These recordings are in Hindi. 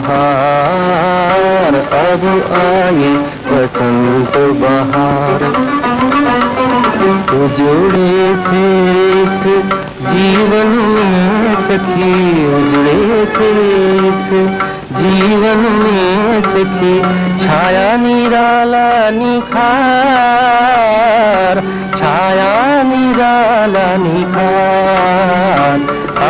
बहार, अब आई बसंत बहार। उजड़े से इस जीवन में सखी, उजड़े से इस जीवन में सखी, छाया निराला निखार, छाया निराला निखार।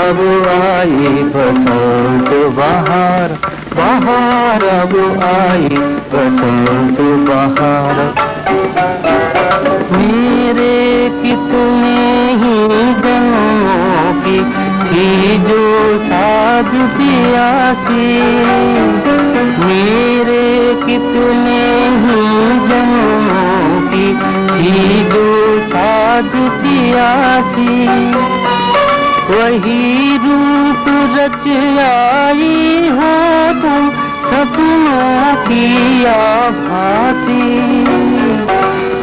अब आई बसंत बहार, बहार अब आई बसंत बहार। मेरे कितने ही जन्मों की थी जो साध प्यासी, मेरे कितने ही जन्मों की थी जो साध प्यासी। वही रूप रच आई हो तुम सपनों की आभासी,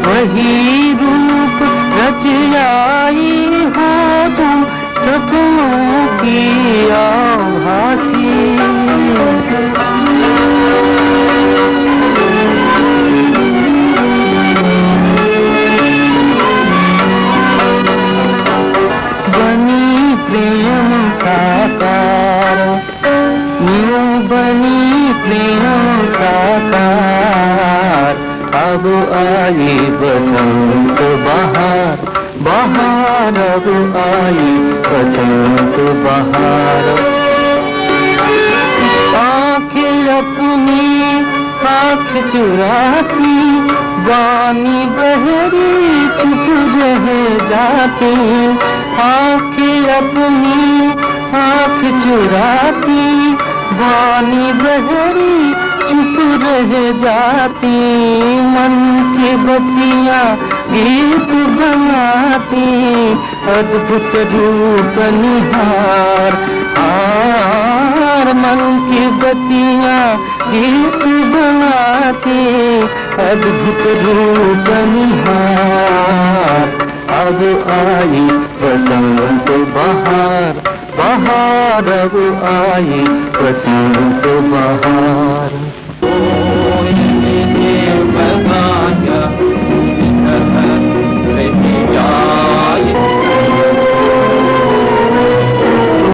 वही रूप रच आई हो तुम सपनों की आभासी। बनी प्रेम साकार, यूं बनी प्रेम साकार। अब आई बसंत बहार, बहार अब आई बसंत बहार। आँखें अपनी आँख चुराती, बानी बहरी चुप रह जाती। आँखें अपनी आँख चुराती, बानी बहरी चुप रह जाती। मन की बत्तियाँ गीत बनाती, अद्भुत रूप निहार। मन की बत्तियाँ गीत बनाती, अद्भुत रूप निहार। अब आई बसंत बहार, बहार अब आई बसंत बहार।